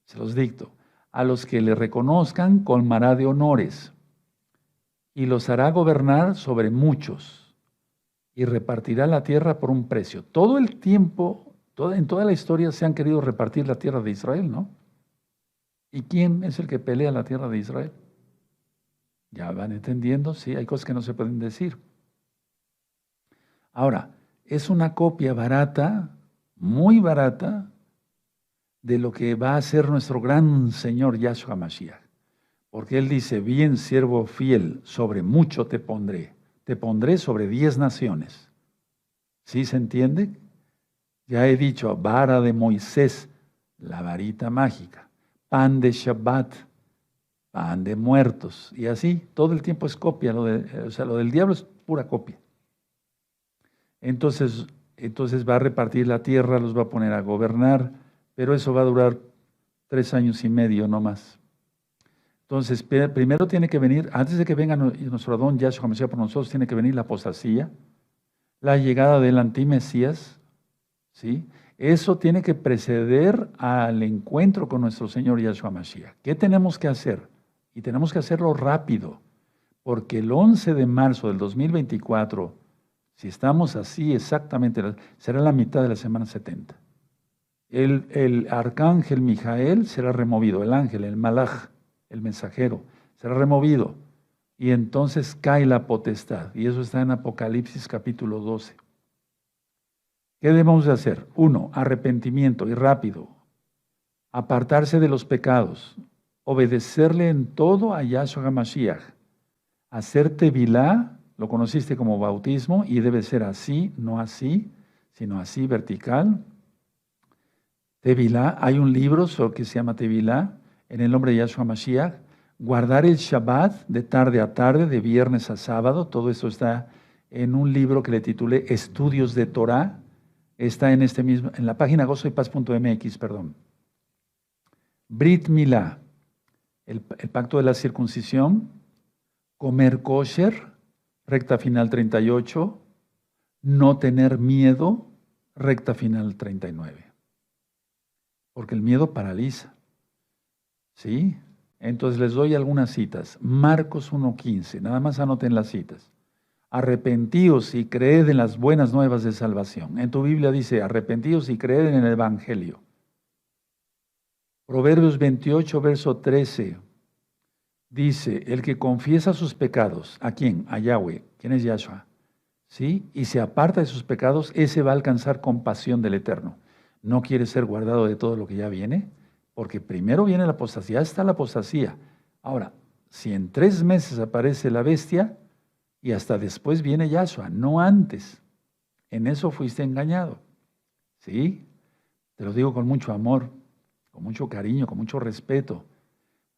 Se los dicto. A los que le reconozcan colmará de honores y los hará gobernar sobre muchos y repartirá la tierra por un precio. Todo el tiempo, en toda la historia se han querido repartir la tierra de Israel, ¿no? ¿Y quién es el que pelea la tierra de Israel? ¿Ya van entendiendo? Sí, hay cosas que no se pueden decir. Ahora, es una copia barata, muy barata, de lo que va a ser nuestro gran Señor Yahshua Mashiach. Porque Él dice, bien siervo fiel, sobre mucho te pondré sobre 10 naciones. ¿Sí se entiende? Ya he dicho, vara de Moisés, la varita mágica, pan de Shabbat, pan de muertos, y así, todo el tiempo es copia, lo del diablo es pura copia. Entonces va a repartir la tierra, los va a poner a gobernar, pero eso va a durar 3 años y medio no más. Entonces, primero tiene que venir, antes de que venga nuestro Adón Yahshua Mashiach por nosotros, tiene que venir la apostasía, la llegada del antimesías, ¿sí? Eso tiene que preceder al encuentro con nuestro Señor Yahshua Mashiach. ¿Qué tenemos que hacer? Y tenemos que hacerlo rápido, porque el 11 de marzo del 2024, si estamos así exactamente, será la mitad de la semana 70. El arcángel Mijael será removido, el ángel, el malaj, el mensajero, será removido. Y entonces cae la potestad. Y eso está en Apocalipsis capítulo 12. ¿Qué debemos de hacer? 1, arrepentimiento y rápido. Apartarse de los pecados. Obedecerle en todo a Yahshua Mashiach. Hacer tevilá, lo conociste como bautismo, y debe ser así, no así, sino así, vertical. Tevilá, hay un libro que se llama Tevilá, en el nombre de Yahshua Mashiach. Guardar el Shabbat de tarde a tarde, de viernes a sábado, todo eso está en un libro que le titulé Estudios de Torah. Está en la página gozoypaz.mx, perdón. Brit Milá, el pacto de la circuncisión. Comer kosher, recta final 38. No tener miedo, recta final 39. Porque el miedo paraliza. ¿Sí? Entonces les doy algunas citas. Marcos 1:15, nada más anoten las citas. Arrepentíos y creed en las buenas nuevas de salvación. En tu Biblia dice, arrepentíos y creed en el Evangelio. Proverbios 28, verso 13, dice, el que confiesa sus pecados, ¿a quién? A Yahweh. ¿Quién es Yahshua? ¿Sí? Y se aparta de sus pecados, ese va a alcanzar compasión del Eterno. ¿No quiere ser guardado de todo lo que ya viene? Porque primero viene la apostasía, ya está la apostasía. Ahora, si en 3 meses aparece la bestia, y hasta después viene Yahshua, no antes. En eso fuiste engañado. ¿Sí? Te lo digo con mucho amor, con mucho cariño, con mucho respeto.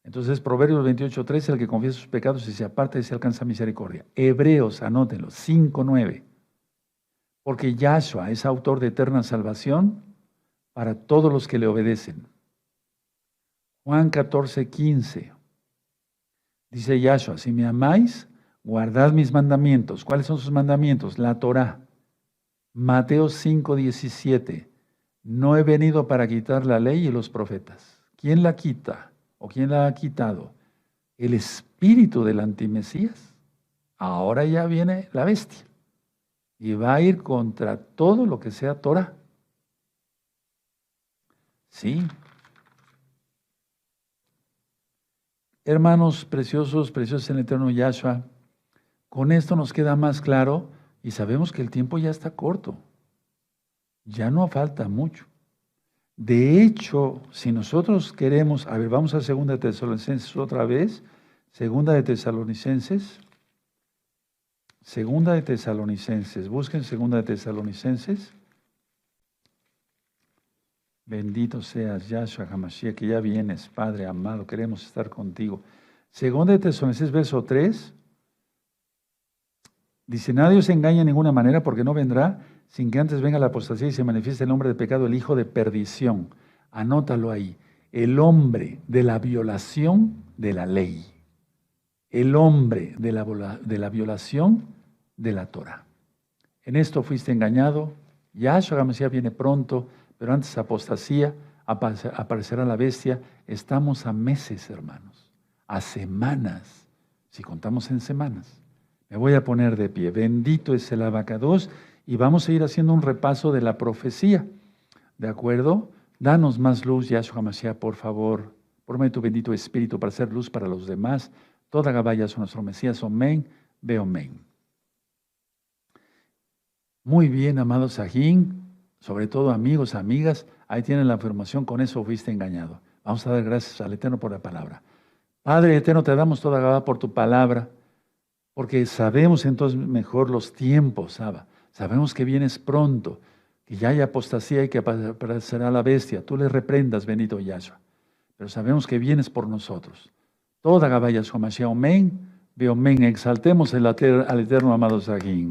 Entonces, Proverbios 28:13, el que confiesa sus pecados y se aparta y se alcanza misericordia. Hebreos, anótenlo, 5:9. Porque Yahshua es autor de eterna salvación para todos los que le obedecen. Juan 14:15. Dice Yahshua, si me amáis, guardad mis mandamientos. ¿Cuáles son sus mandamientos? La Torá. Mateo 5:17. No he venido para quitar la ley y los profetas. ¿Quién la quita? ¿O quién la ha quitado? El espíritu del antimesías. Ahora ya viene la bestia. Y va a ir contra todo lo que sea Torá. Sí. Hermanos preciosos, preciosos en el eterno Yahshua, con esto nos queda más claro y sabemos que el tiempo ya está corto. Ya no falta mucho. De hecho, si nosotros queremos, a ver, vamos a 2 de Tesalonicenses otra vez. 2 de Tesalonicenses. 2 de Tesalonicenses. Busquen 2 de Tesalonicenses. Bendito seas, Yahshua HaMashiach, que ya vienes, Padre amado, queremos estar contigo. 2 de Tesalonicenses, verso 3. Dice, nadie os engaña de ninguna manera, porque no vendrá sin que antes venga la apostasía y se manifieste el hombre de pecado, el hijo de perdición. Anótalo ahí. el hombre de la violación de la ley, el hombre de la violación de la Torah. En esto fuiste engañado. Yahshua HaMashiach viene pronto, pero antes apostasía, aparecerá la bestia. Estamos a meses, hermanos, a semanas, si contamos en semanas. Me voy a poner de pie. Bendito es el Abacados, y vamos a ir haciendo un repaso de la profecía. ¿De acuerdo? Danos más luz, Yahshua HaMashiach, por favor. Por tu bendito Espíritu para hacer luz para los demás. Toda Gabaya es nuestro Mesías. Amén. Ve amén. Muy bien, amados Sajín, sobre todo amigos, amigas, ahí tienen la información, con eso fuiste engañado. Vamos a dar gracias al Eterno por la palabra. Padre Eterno, te damos toda Gabá por tu palabra, porque sabemos entonces mejor los tiempos, Abba. Sabemos que vienes pronto, que ya hay apostasía y que aparecerá la bestia. Tú le reprendas, bendito Yahshua. Pero sabemos que vienes por nosotros. Toda Gabá Yahshua Mashiach, amén, ve amén. Exaltemos al Eterno, amado Sajín.